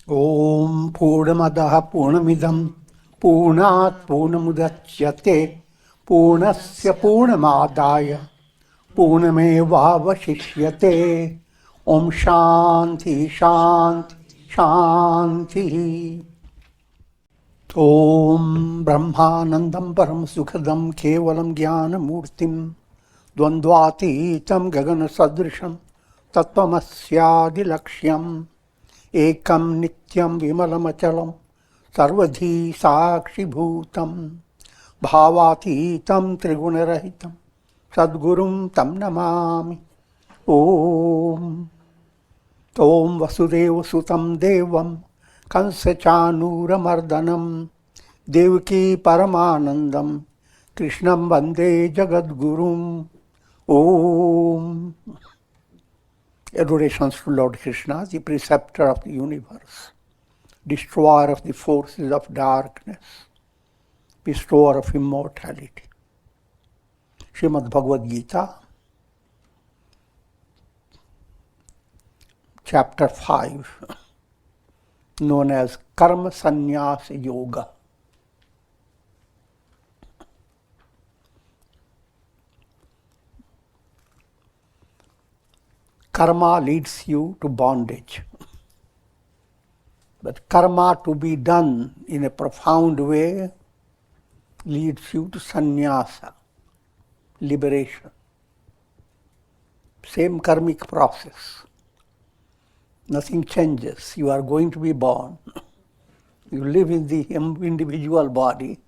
Om Purnamadaha Purnamidam Purnat Purnamudachyate Purnasya Purnamadaya Purnamevavashishyate. Om Shanti Shanti Shanti. Om Brahmanandam Param Sukhadam Kevalam Jnana Murtim Dvandvatitam Gagana Sadrisham Tattvamasya Lakshyam Ekam Nityam Vimalamachalam Sarvadhi Sakshi Bhutam Bhavatitam Trigunarahitam Sadgurum Tam Namami. Om Om Vasudeva Sutam Devam Kansachanura Mardanam Devaki Paramanandam Krishnam Vande Jagadgurum. Om. Adorations to Lord Krishna, the preceptor of the universe, destroyer of the forces of darkness, bestower of immortality. Srimad Bhagavad Gita, Chapter 5, known as Karma Sannyas Yoga. Karma leads you to bondage. But karma to be done in a profound way leads you to sannyasa, liberation. Same karmic process. Nothing changes. You are going to be born. You live in the individual body.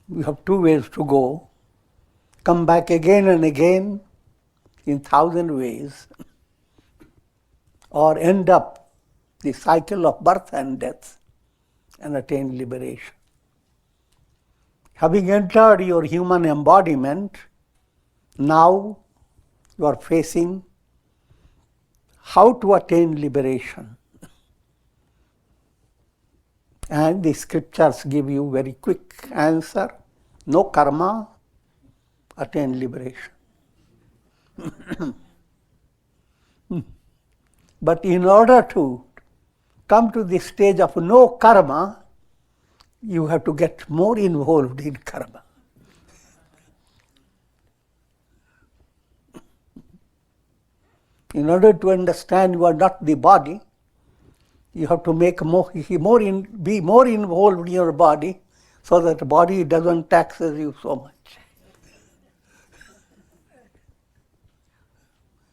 You have two ways to go. Come back again and again in 1,000 ways, or end up the cycle of birth and death and attain liberation. Having entered your human embodiment, now you are facing how to attain liberation. And the scriptures give you very quick answer: no karma, attain liberation. But in order to come to the stage of no karma, you have to get more involved in karma. In order to understand you are not the body, you have to be more involved in your body so that the body doesn't tax you so much.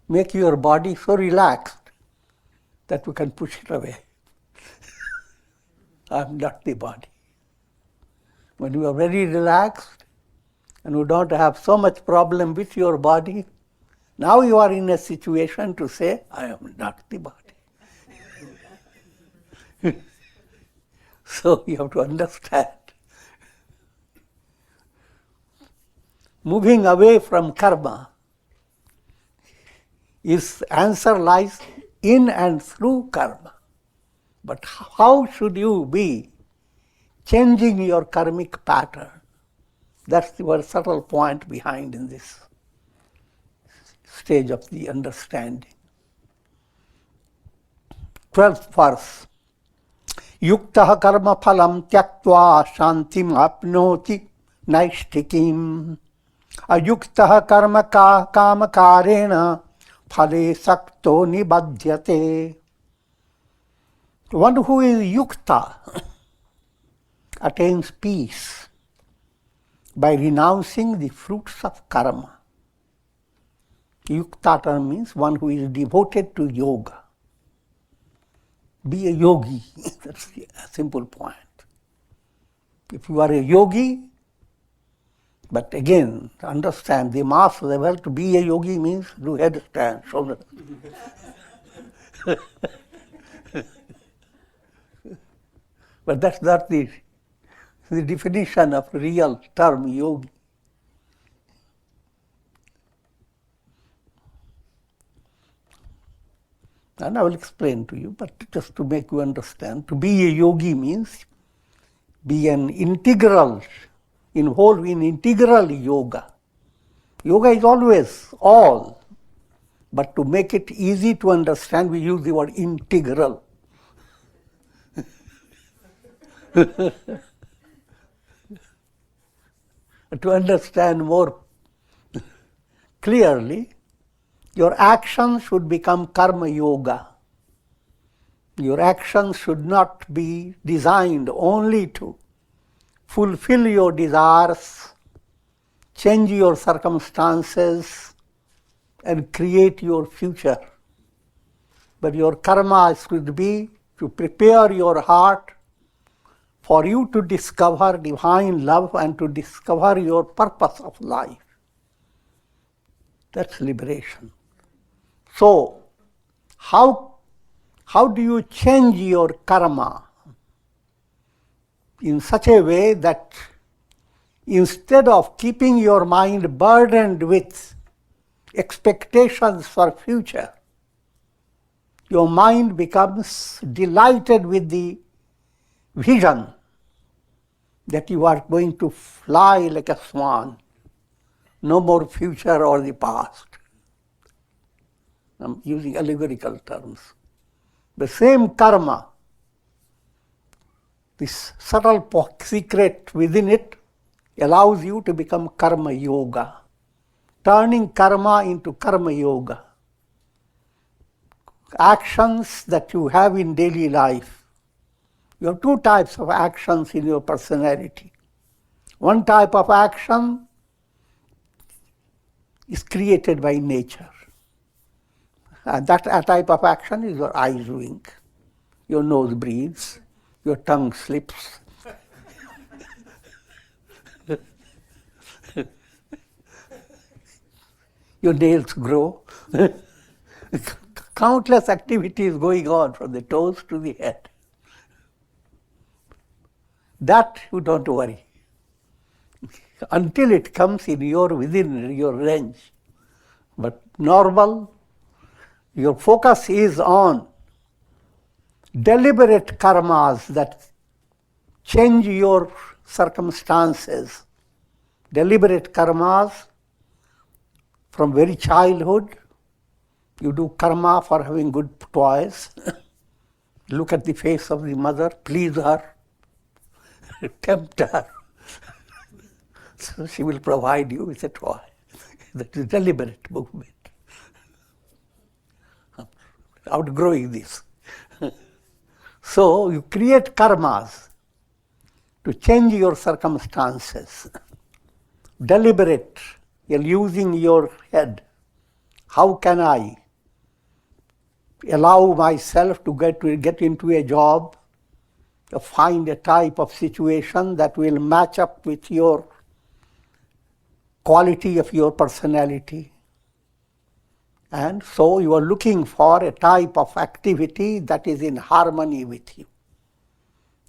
Make your body so relaxed that you can push it away. I am not the body. When you are very relaxed and you don't have so much problem with your body, now you are in a situation to say, I am not the body. So you have to understand. Moving away from karma, its answer lies in and through karma. But how should you be changing your karmic pattern? That's the very subtle point behind in this stage of the understanding. 12th verse. Yuktaha karma phalam tyaktva shantim apnoti naishtikim. Ayuktaha karma kamakarena phale sakto nibadhyate. One who is yukta attains peace by renouncing the fruits of karma. Yukta term means one who is devoted to yoga. Be a yogi. That's a simple point. If you are a yogi, but again, understand the mass level, to be a yogi means do headstand, shoulder. But that's not the definition of real term yogi. And I will explain to you, but just to make you understand, to be a yogi means be an integral, involved in integral yoga. Yoga is always all. But to make it easy to understand, we use the word integral. To understand more clearly, your actions should become karma yoga. Your actions should not be designed only to fulfill your desires, change your circumstances, and create your future. But your karma should be to prepare your heart for you to discover divine love and to discover your purpose of life. That's liberation. So, how do you change your karma in such a way that instead of keeping your mind burdened with expectations for future, your mind becomes delighted with the vision that you are going to fly like a swan, no more future or the past. I'm using allegorical terms. The same karma, this subtle secret within it, allows you to become karma yoga, turning karma into karma yoga. Actions that you have in daily life. You have two types of actions in your personality. One type of action is created by nature. That type of action is your eyes wink, your nose breathes, your tongue slips. Your nails grow. Countless activities going on from the toes to the head. That you don't worry until it comes within your range. But normal, your focus is on deliberate karmas that change your circumstances. Deliberate karmas from very childhood. You do karma for having good toys. Look at the face of the mother, please her, tempt her. So she will provide you with a toy. That is deliberate movement. Outgrowing this. So you create karmas to change your circumstances. Deliberate. You're using your head. How can I allow myself to get into a job, to find a type of situation that will match up with your quality of your personality? And so you are looking for a type of activity that is in harmony with you.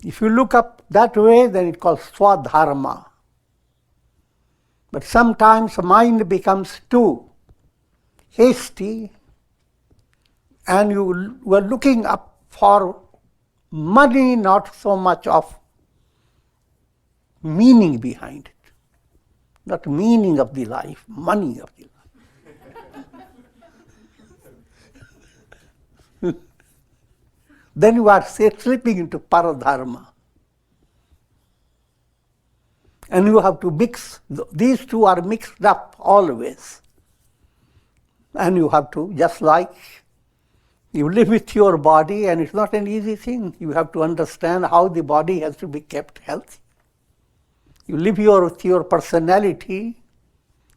If you look up that way, then it's called swadharma. But sometimes mind becomes too hasty, and you were looking up for money, not so much of meaning behind it. Not meaning of the life, money of the life. Then you are slipping into paradharma. And you have to mix, these two are mixed up always. And you have to, just like you live with your body, and it's not an easy thing. You have to understand how the body has to be kept healthy. You live with your personality,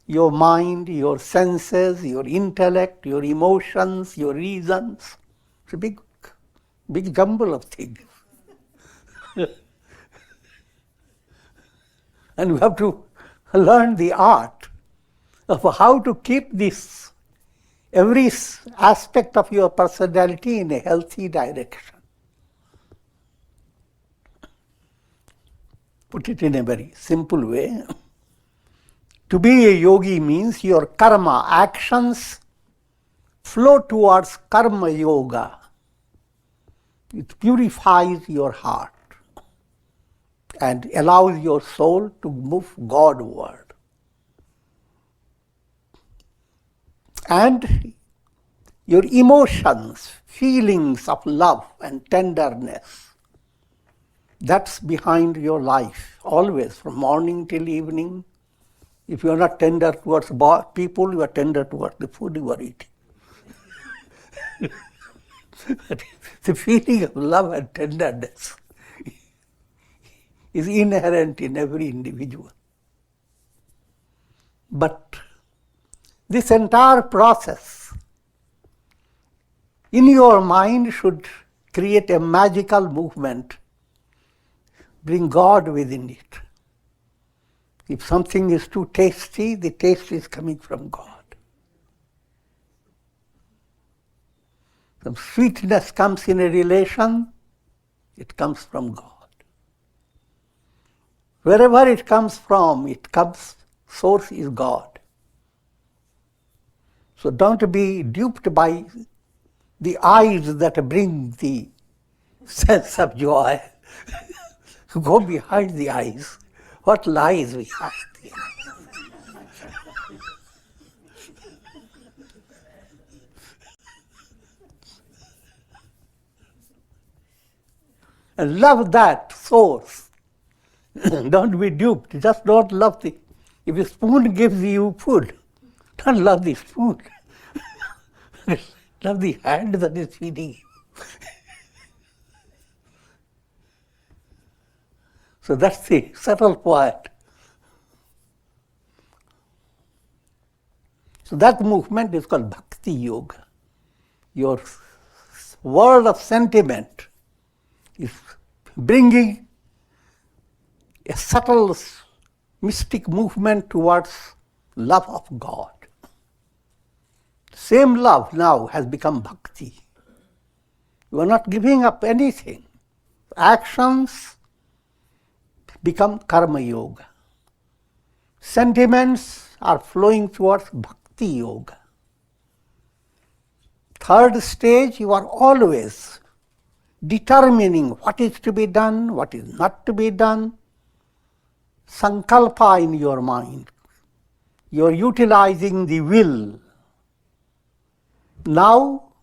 your mind, your senses, your intellect, your emotions, your reasons. It's a big jumble of things. And you have to learn the art of how to keep this, every aspect of your personality in a healthy direction. Put it in a very simple way. To be a yogi means your karma, actions, flow towards karma yoga. It purifies your heart and allows your soul to move Godward. And your emotions, feelings of love and tenderness, that's behind your life, always, from morning till evening. If you are not tender towards people, you are tender towards the food you are eating. The feeling of love and tenderness is inherent in every individual. But this entire process in your mind should create a magical movement, bring God within it. If something is too tasty, the taste is coming from God. Some sweetness comes in a relation, it comes from God. Wherever it comes from, source is God. So don't be duped by the eyes that bring the sense of joy. Go behind the eyes. What lies behind the eyes? And love that source. Don't be duped. Just don't love the... If a spoon gives you food, don't love the spoon. Love the hand that is feeding you. So that's the subtle point. So that movement is called Bhakti Yoga. Your world of sentiment is bringing a subtle mystic movement towards love of God. Same love now has become bhakti. You are not giving up anything. Actions become karma yoga. Sentiments are flowing towards bhakti yoga. Third stage, you are always determining what is to be done, what is not to be done. Sankalpa in your mind. You are utilizing the will. Now,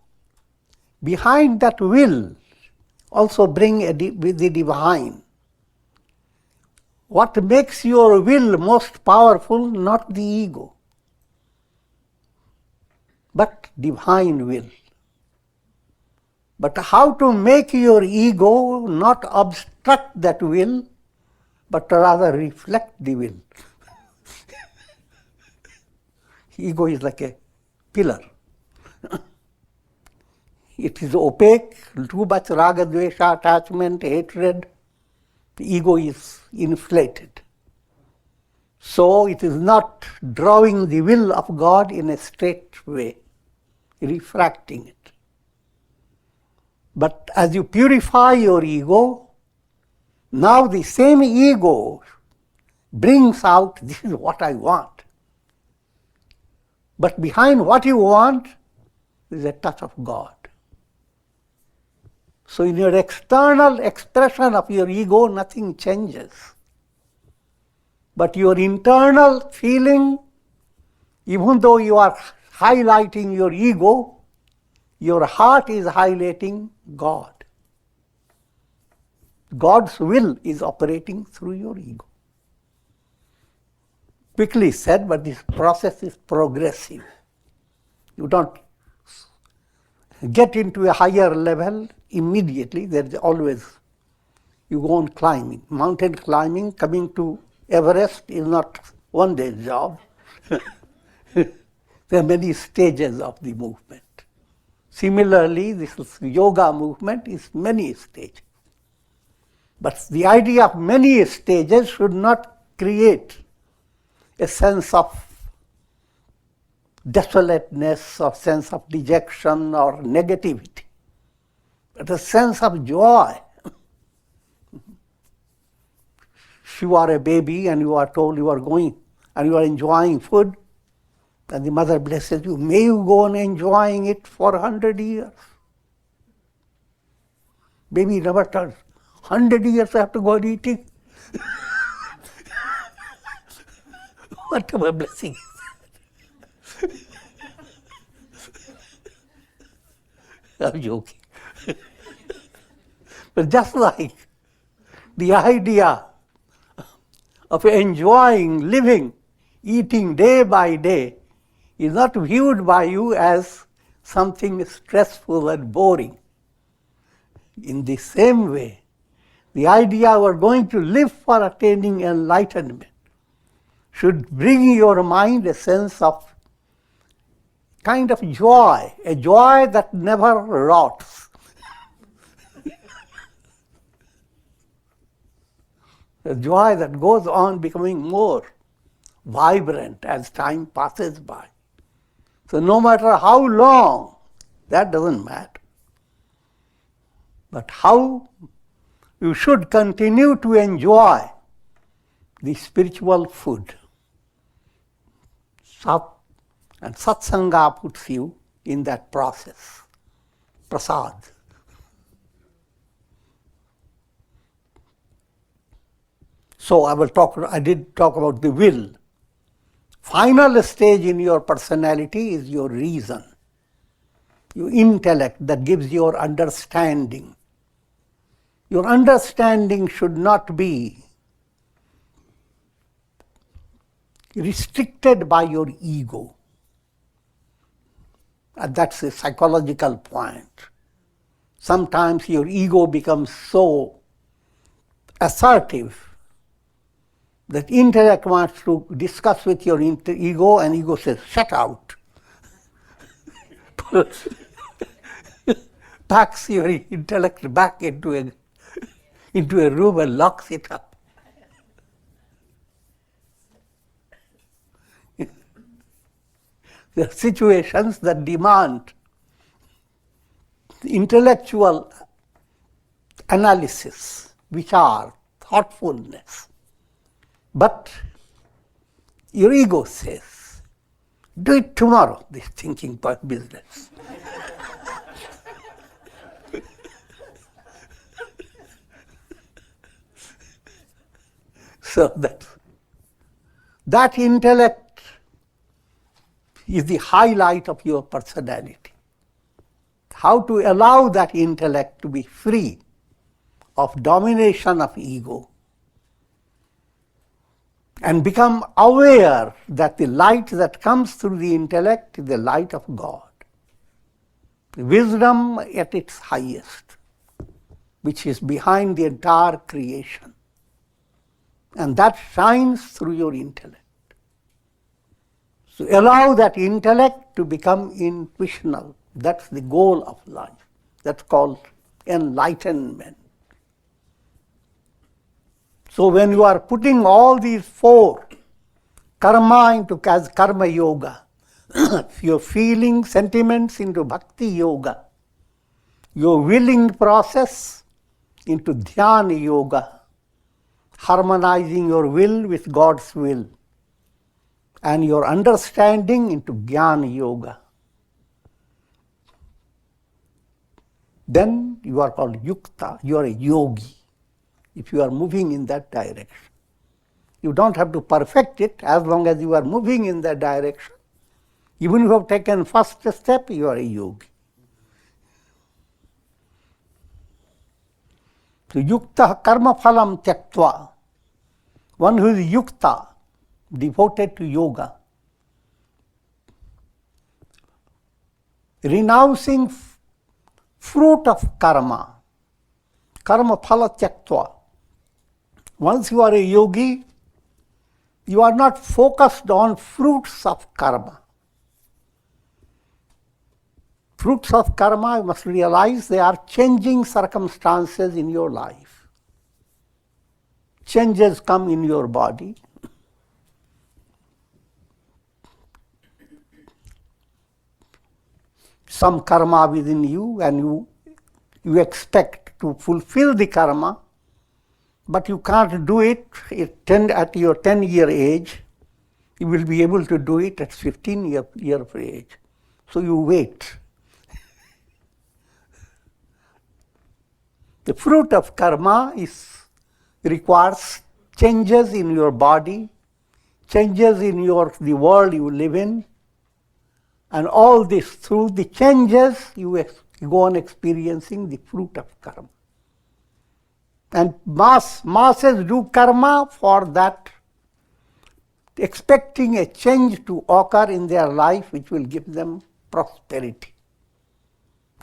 behind that will, also bring the divine. What makes your will most powerful? Not the ego, but divine will. But how to make your ego not obstruct that will, but rather reflect the will. Ego is like a pillar. It is opaque, too much raga, dvesha, attachment, hatred. The ego is inflated. So it is not drawing the will of God in a straight way, refracting it. But as you purify your ego, now the same ego brings out, this is what I want. But behind what you want is a touch of God. So in your external expression of your ego, nothing changes. But your internal feeling, even though you are highlighting your ego, your heart is highlighting God. God's will is operating through your ego. Quickly said, but this process is progressive. You don't get into a higher level immediately. There is always, you go on climbing. Mountain climbing, coming to Everest is not one day's job. There are many stages of the movement. Similarly, this yoga movement is many stages. But the idea of many stages should not create a sense of desolateness or sense of dejection or negativity, but a sense of joy. If you are a baby and you are told you are going and you are enjoying food, and the mother blesses you, may you go on enjoying it for 100 years. Baby never turns. 100 years I have to go on eating. What a blessing is that? I'm joking. But just like the idea of enjoying, living, eating day by day is not viewed by you as something stressful and boring. In the same way, the idea we're going to live for attaining enlightenment should bring your mind a sense of kind of joy, a joy that never rots. A joy that goes on becoming more vibrant as time passes by. So no matter how long, that doesn't matter. But how you should continue to enjoy the spiritual food. And satsanga puts you in that process. Prasad. So I did talk about the will. Final stage in your personality is your reason, your intellect that gives your understanding. Your understanding should not be restricted by your ego. And that's a psychological point. Sometimes your ego becomes so assertive that intellect wants to discuss with your ego, and ego says, shut out. Packs your intellect back into a room and locks it up. There are situations that demand intellectual analysis, which are thoughtfulness. But your ego says, do it tomorrow, this thinking business. So that intellect is the highlight of your personality. How to allow that intellect to be free of domination of ego and become aware that the light that comes through the intellect is the light of God. Wisdom at its highest, which is behind the entire creation. And that shines through your intellect. So allow that intellect to become intuitional. That's the goal of life. That's called enlightenment. So when you are putting all these four karma into as karma yoga, your feeling, sentiments into bhakti yoga, your willing process into dhyana yoga, harmonizing your will with God's will, and your understanding into jnana yoga, then you are called yukta, you are a yogi, if you are moving in that direction. You don't have to perfect it as long as you are moving in that direction. Even if you have taken first step, you are a yogi. So yukta karma phalam tyaktva, one who is yukta, devoted to yoga, renouncing fruit of karma, karma phala tyaktva. Once you are a yogi, you are not focused on fruits of karma. Fruits of karma, you must realize, they are changing circumstances in your life. Changes come in your body. Some karma within you, and you expect to fulfill the karma, but you can't do it at your 10-year age. You will be able to do it at 15-year of age. So you wait. The fruit of karma requires changes in your body, changes in the world you live in, and all this, through the changes, you You go on experiencing the fruit of karma. And masses do karma for that, expecting a change to occur in their life which will give them prosperity,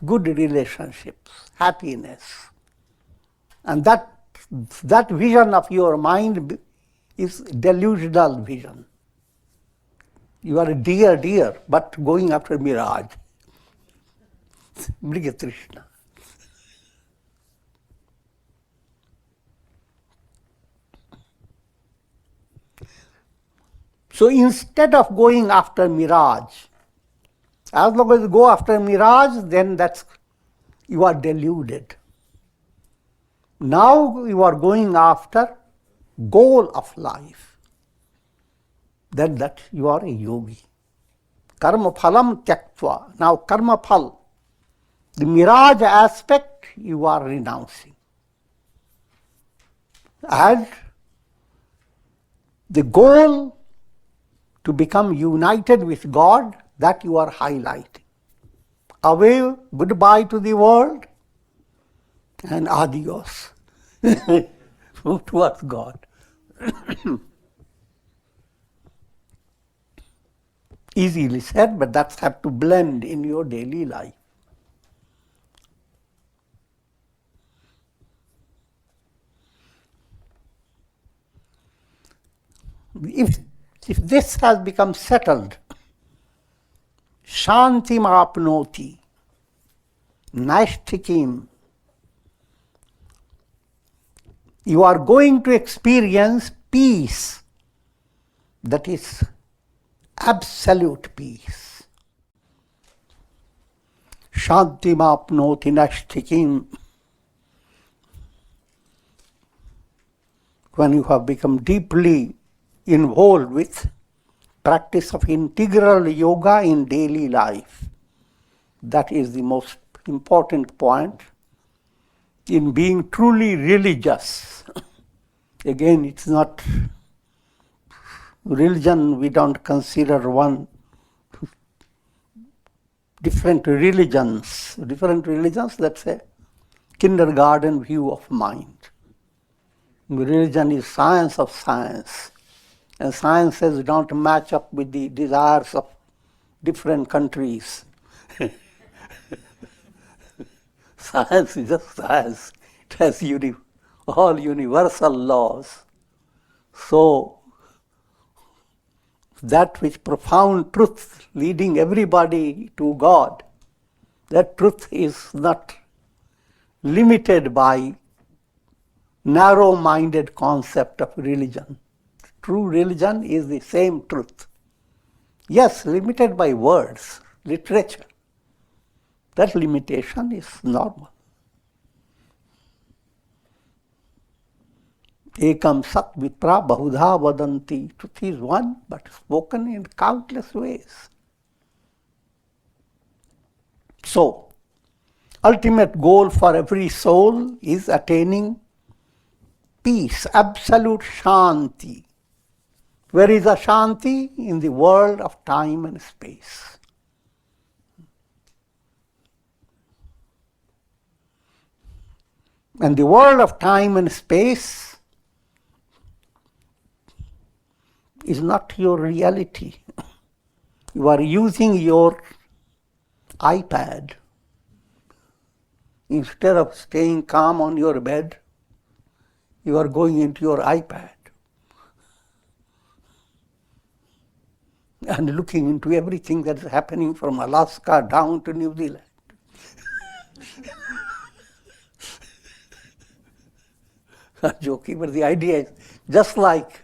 good relationships, happiness. And that vision of your mind is delusional vision. You are a deer, but going after mirage. Mrigatrishna. So instead of going after mirage, as long as you go after mirage, then you are deluded. Now you are going after goal of life. Then that you are a yogi. Karma phalam tyaktva. Now karma phal, the mirage aspect you are renouncing. And the goal to become united with God, that you are highlighting. Away, goodbye to the world, and adios. Move towards God. Easily said, but that's have to blend in your daily life. If this has become settled, shantim apnoti, nashtikim, you are going to experience peace, that is absolute peace. Shantim apnoti nashtikim. When you have become deeply involved with practice of integral yoga in daily life, that is the most important point in being truly religious. Again, it's not religion, we don't consider one. Different religions, that's a kindergarten view of mind. Religion is science of science, and sciences don't match up with the desires of different countries. Science is just science. It has all universal laws. So, that which profound truth leading everybody to God, that truth is not limited by narrow-minded concept of religion. True religion is the same truth. Yes, limited by words, literature. That limitation is normal. Ekam sat vipra bahudha vadanti. Truth is one, but spoken in countless ways. So, ultimate goal for every soul is attaining peace, absolute shanti. Where is the shanti? In the world of time and space. And the world of time and space is not your reality. You are using your iPad. Instead of staying calm on your bed, you are going into your iPad and looking into everything that is happening from Alaska down to New Zealand. I'm joking, but the idea is just like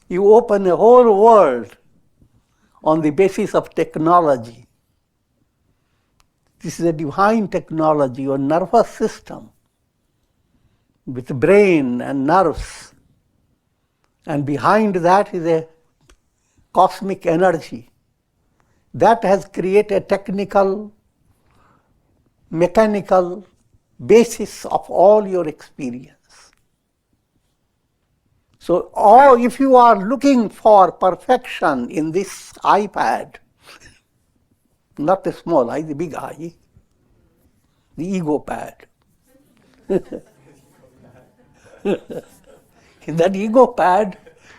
you open a whole world on the basis of technology. This is a divine technology, your nervous system with brain and nerves. And behind that is a cosmic energy. That has created a technical, mechanical basis of all your experience. So, if you are looking for perfection in this iPad, not the small eye, the big eye, the ego pad. In that ego pad,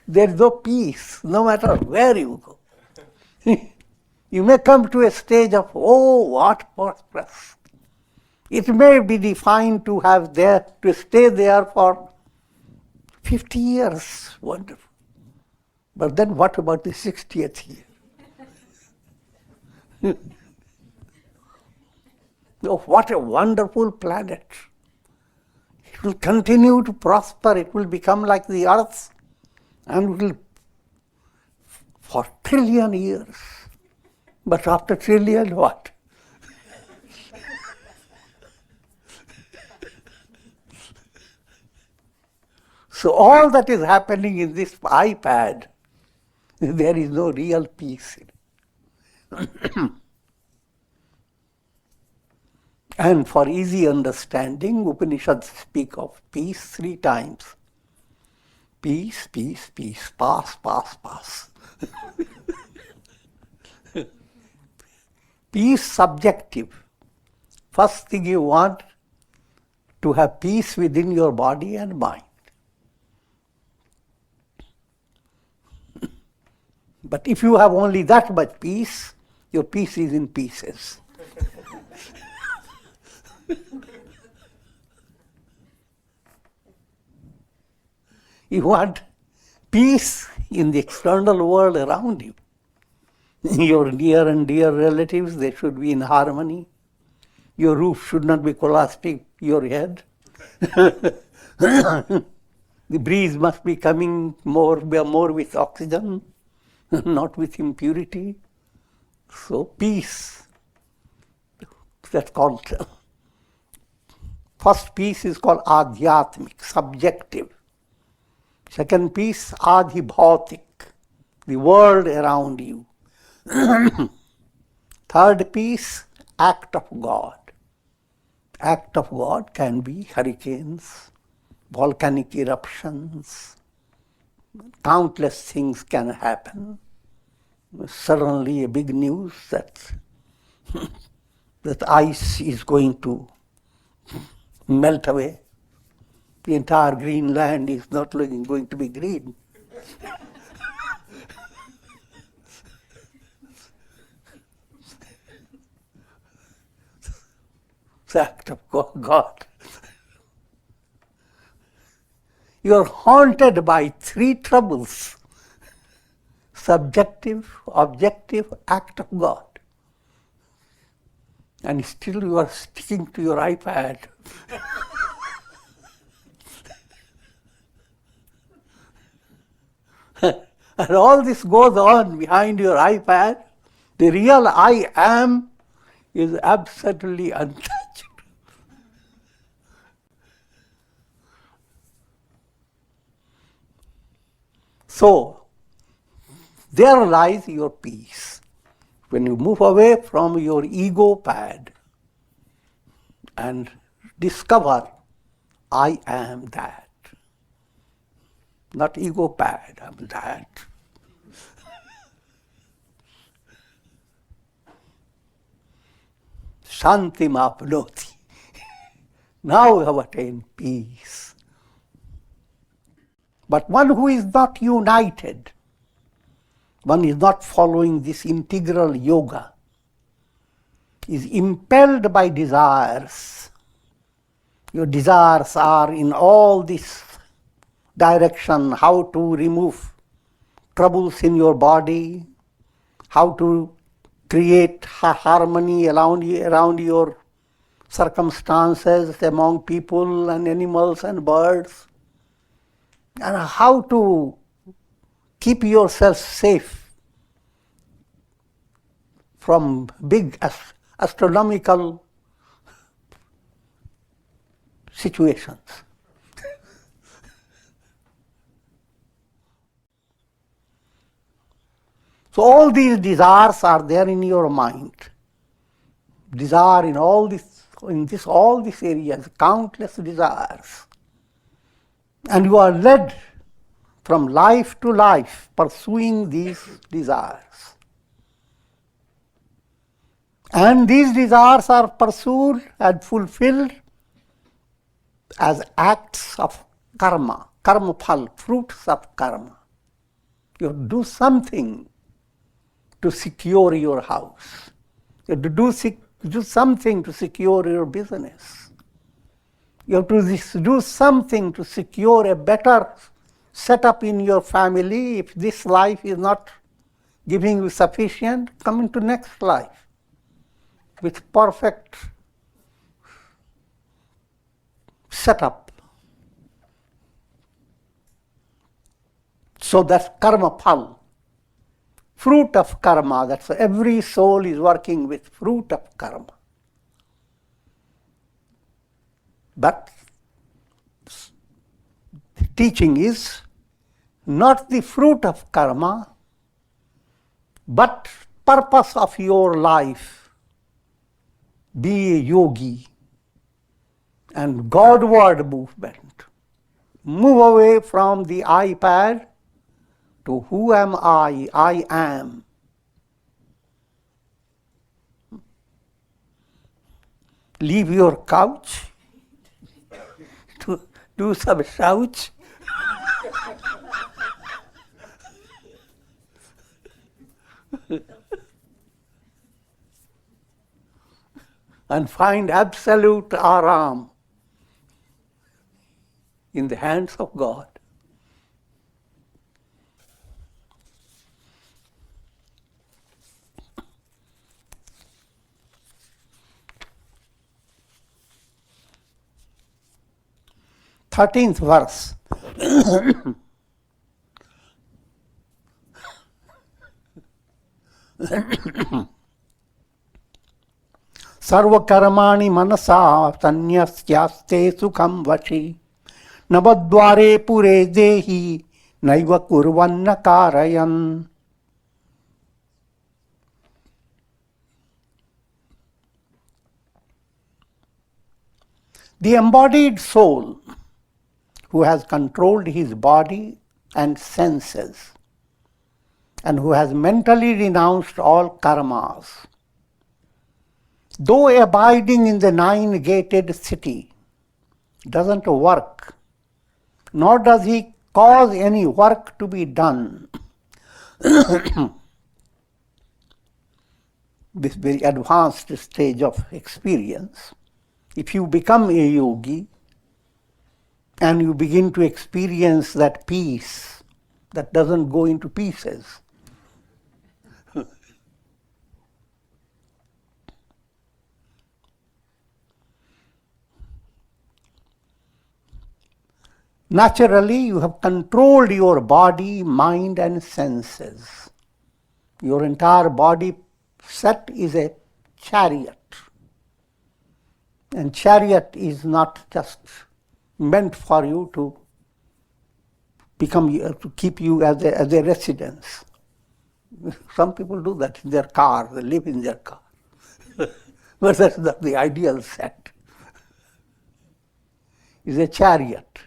there is no peace, no matter where you go. You may come to a stage of, oh, what prosperous. It may be defined to have there, to stay there for 50 years. Wonderful. But then what about the 60th year? Oh, what a wonderful planet. It will continue to prosper. It will become like the earth and will for trillion years. But after trillion, what? So all that is happening in this iPad, there is no real peace in it. And for easy understanding, Upanishads speak of peace 3 times. Peace, peace, peace, pass, pass, pass. Peace subjective. First thing you want to have peace within your body and mind. But if you have only that much peace, your peace is in pieces. You want peace in the external world around you. Your near and dear relatives, they should be in harmony. Your roof should not be collapsing your head. The breeze must be coming more with oxygen, not with impurity. So peace, that's called, first peace is called adhyatmic, subjective. Second peace, adhibhautik, the world around you. Third peace, act of God. Act of God can be hurricanes, volcanic eruptions, countless things can happen. Suddenly a big news that that ice is going to melt away. The entire Greenland is not going to be green. It's the act of God. You are haunted by 3 troubles. Subjective, objective, act of God. And still you are sticking to your iPad. And all this goes on behind your iPad. The real I am is absolutely untouched. So, there lies your peace. When you move away from your ego pad and discover, I am that. Not ego pad, I'm that. Shantim apnoti. Now you have attained peace. But one who is not united, one is not following this integral yoga, is impelled by desires. Your desires are in all this direction, how to remove troubles in your body, how to create harmony around your circumstances among people and animals and birds, and how to keep yourself safe from big astronomical situations. So all these desires are there in your mind. Desire in all these areas, countless desires. And you are led from life to life pursuing these desires. And these desires are pursued and fulfilled as acts of karma, karma phal, fruits of karma. You do something to secure your house. You have to do something to secure your business. You have to do something to secure a better setup in your family. If this life is not giving you sufficient, come into next life with perfect setup. So that's karma phal, fruit of karma. That's every soul is working with fruit of karma. But the teaching is not the fruit of karma, but purpose of your life. Be a yogi and Godward movement. Move away from the iPad to who am I am. Leave your couch to do some shouch. And find absolute aram in the hands of God. Thirteenth verse. सर्वकर्माणि मनसा सन्न्यस्यास्ते सुखं वशी नवद्वारे पुरे देहि नैव कुर्वन्न कारयन्. The embodied soul who has controlled his body and senses and who has mentally renounced all karmas, though abiding in the nine-gated city, doesn't work, nor does he cause any work to be done. This very advanced stage of experience. If you become a yogi and you begin to experience that peace that doesn't go into pieces, naturally, you have controlled your body, mind, and senses. Your entire body set is a chariot. And chariot is not just meant for you to keep you as a residence. Some people do that in their car, they live in their car. But that's not the ideal set. It's a chariot.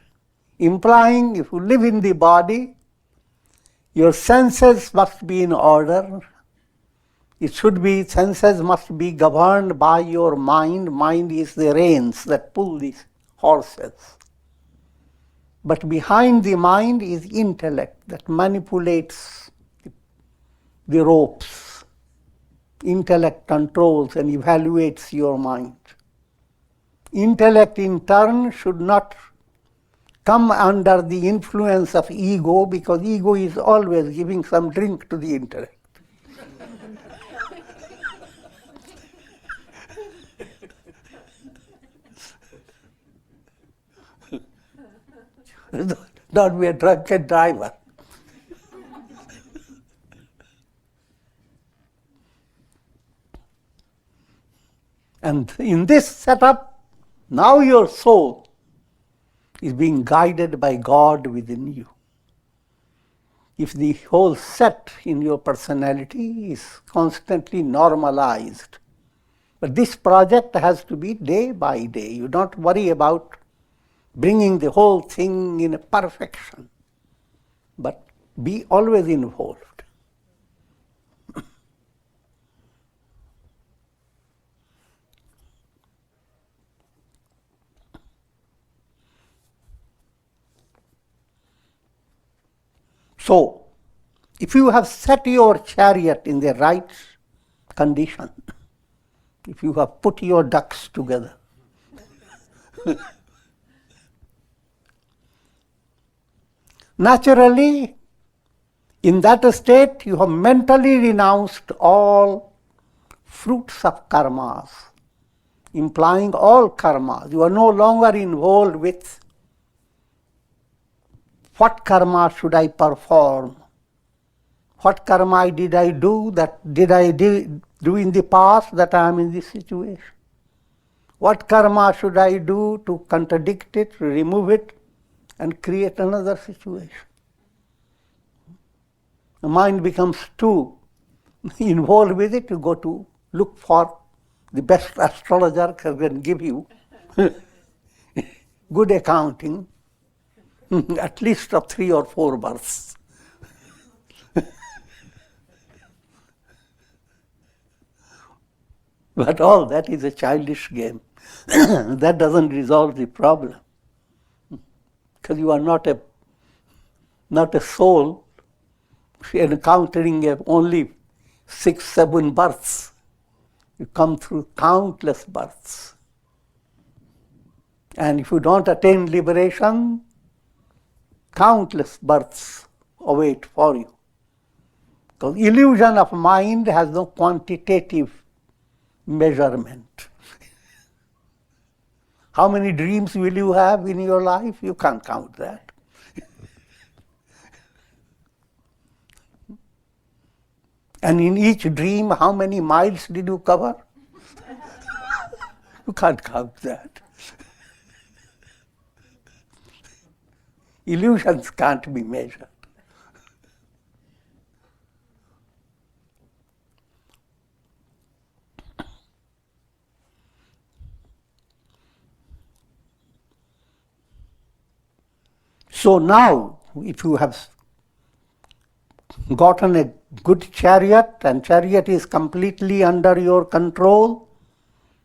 Implying if you live in the body, your senses must be in order. Senses must be governed by your mind. Mind is the reins that pull these horses. But behind the mind is intellect that manipulates the ropes. Intellect controls and evaluates your mind. Intellect in turn should not come under the influence of ego, because ego is always giving some drink to the intellect. Don't be a drunken driver. And in this setup, now your soul is being guided by God within you. If the whole set in your personality is constantly normalized, but this project has to be day by day. You don't worry about bringing the whole thing in a perfection, but be always involved. So, if you have set your chariot in the right condition, if you have put your ducks together, naturally, in that state, you have mentally renounced all fruits of karmas, implying all karmas. You are no longer involved with what karma should I perform, what karma did I do do in the past that I am in this situation. What karma should I do to contradict it, remove it, and create another situation? The mind becomes too involved with it. You go to look for the best astrologer who can give you good accounting, at least of 3 or 4 births. But all that is a childish game. That doesn't resolve the problem. Because you are not a soul encountering only 6, 7 births. You come through countless births. And if you don't attain liberation, countless births await for you. Because illusion of mind has no quantitative measurement. How many dreams will you have in your life? You can't count that. And in each dream, how many miles did you cover? You can't count that. Illusions can't be measured. So now, if you have gotten a good chariot, and chariot is completely under your control,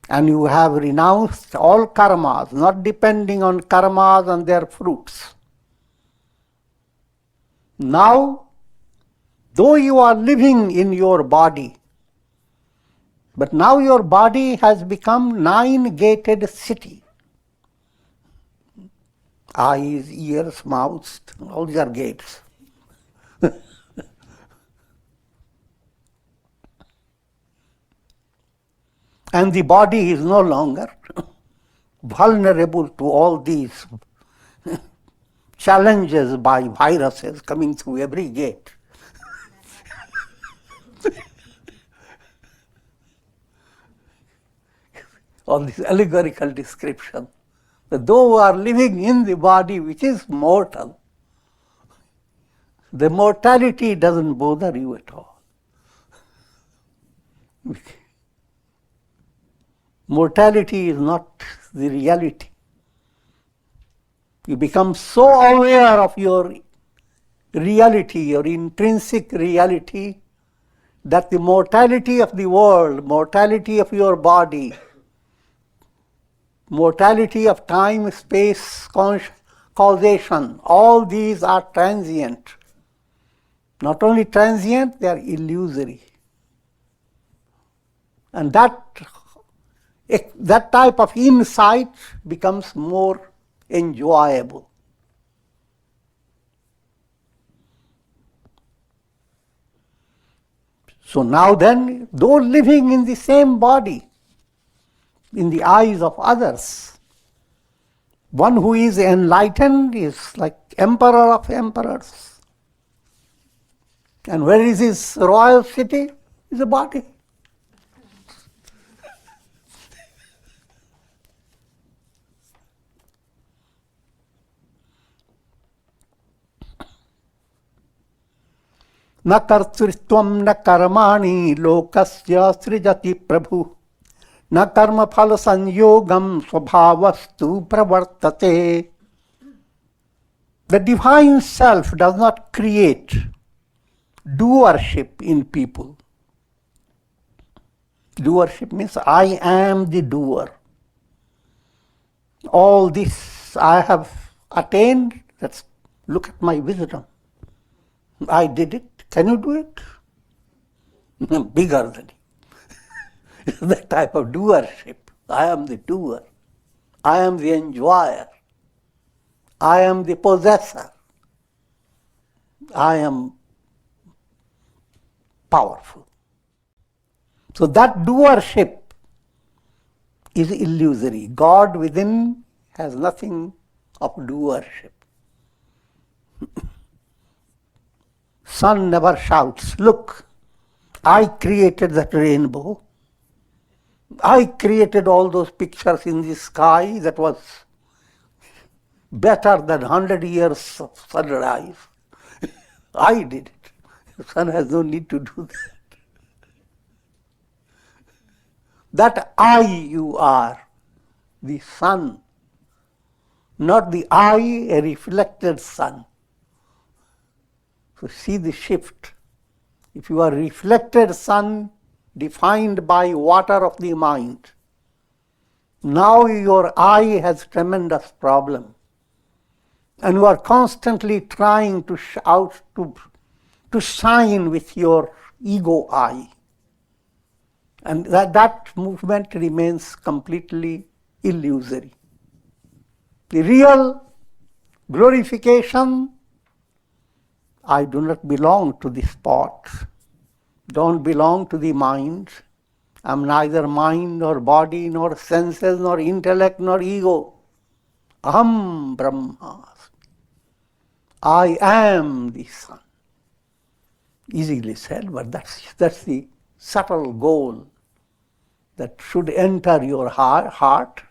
and you have renounced all karmas, not depending on karmas and their fruits. Now, though you are living in your body, but now your body has become 9-gated city. Eyes, ears, mouths, all these are gates. And the body is no longer vulnerable to all these challenges by viruses coming through every gate. All this allegorical description. That though we are living in the body which is mortal, the mortality doesn't bother you at all. Mortality is not the reality. You become so aware of your reality, your intrinsic reality, that the mortality of the world, mortality of your body, mortality of time, space, causation, all these are transient. Not only transient, they are illusory. And that type of insight becomes more enjoyable. So now then, though living in the same body, in the eyes of others, one who is enlightened is like emperor of emperors. And where is his royal city? Is a body. Na kartritvam na karmani lokasya srijati prabhu na karma phala sanyogam svabhavastu pravartate. The divine self does not create doership in people. Doership means I am the doer. All this I have attained, look at my wisdom. I did it. Can you do it? Bigger than you. It's that type of doership. I am the doer. I am the enjoyer. I am the possessor. I am powerful. So that doership is illusory. God within has nothing of doership. Sun never shouts, look, I created that rainbow. I created all those pictures in the sky that was better than 100 years of sunrise. I did it. The sun has no need to do that. That I you are, the sun, not the I, a reflected sun. So see the shift. If you are reflected sun, defined by water of the mind, now your I has tremendous problem. And you are constantly trying to to shine with your ego I. And that movement remains completely illusory. The real glorification, I do not belong to the spot, don't belong to the mind. I am neither mind nor body nor senses nor intellect nor ego. Aham Brahmasmi. I am the sun. Easily said, but that's the subtle goal that should enter your heart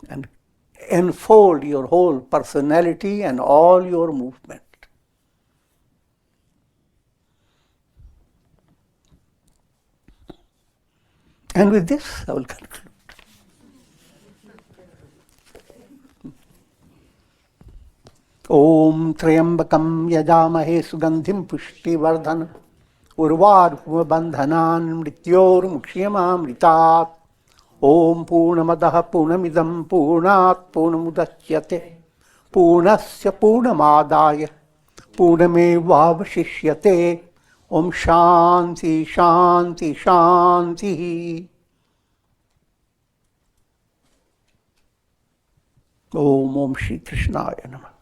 and enfold your whole personality and all your movement. And with this, I will conclude. Om Triambakam Yajamahe Sugandhim Pushtivardhana Urvarvuma Bandhanan Mrityor Mukshiyamamritat Om Purnamadaha Purnamidam Purnat Purnamudachyate Purnasya Purnamadaya Purnamevavashishyate Om Shanti Shanti Shanti. Om Shri Krishnaya Namah.